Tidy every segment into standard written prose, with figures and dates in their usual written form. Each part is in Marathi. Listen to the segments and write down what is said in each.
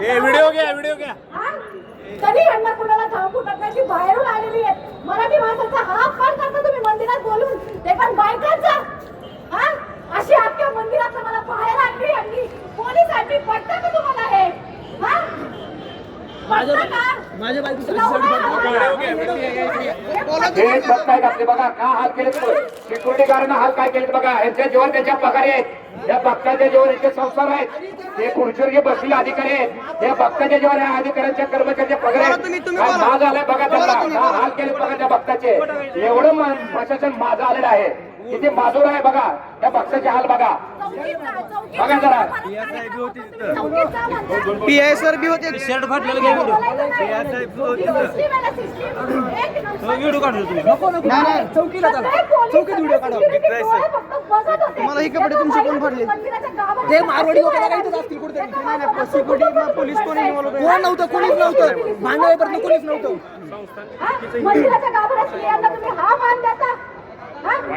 व्हिडिओ घ्या कधी घडणार कुणाला धाव फुटत नाही ती बाहेरून आलेली आहे. मराठी माणसाचा हा अपमान करता तुम्ही मंदिरात बोलून, ते पण बायकांचा. हा अशी अख्ख्या मंदिरात मला बाहेर आणली यांनी पोलिसांनी. पटतं का तुम्हाला हे? हा माझ्या बायकोचं हेच बघतायत आपले बघा का हाल केले. सिक्युरिटी गार्डनं हाल काय केले बघा. यांच्या जीवन त्यांच्या पगारी आहेत, या भक्ताच्या जीवन यांचे संसार आहेत, ते खुर्चीवर जे बसलेले अधिकारी आहेत, त्या भक्ताच्या जीवन या अधिकाऱ्यांच्या कर्मचाऱ्यांचे पगार आहेत. काय माझं आलंय बघा त्यांना, का हाल केले बघा त्या भक्ताचे. एवढं प्रशासन माझं आलेलं आहे, किती माजूर आहे बघा त्या भक्ताचे हाल बघा. बघा जरा पीआय सर बी होते. शर्ट फाटलेलं घ्या व्हिडिओ काढतो तुम्ही. नाही चौकीला चला, चौकीत व्हिडिओ काढा. मला हे कपडे तुमचे कोण फाडले? ते मारवाडी लोक इथंच असतील कुठेतरी. नाही नाही सिक्युरिटी पोलीस कोणी नव्हतं, कोणीच नव्हतं. भांडणापर्यंत कोणीच नव्हतं. मंदिराच्या गाभाऱ्यात स्त्रियांना तुम्ही हा मान देता?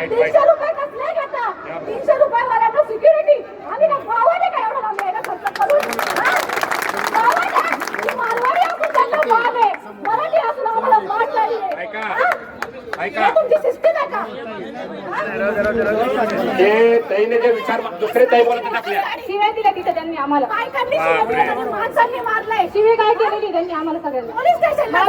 300 रुपये कसले घेता? 300 रुपये वाल्याला सिक्युरिटी. आम्ही का गावाने काय एवढा लांब यायला खर्च करून? गावाने की मारवाडी असून त्यांना मान आहे, मराठी असून आम्हाला मान नाही आहे. ऐका तुमची सिस्टीम आहे का? ते ताईने जे विचार दुसरे ताई बोलतात आपल्या शिव्या दिल्या तिथे त्यांनी आम्हाला. बायकांनी शिव्या दिल्या, माणसांनी मारलंय. शिवी काय केलेली त्यांनी आम्हाला सगळ्यांना? पोलीस स्टेशनला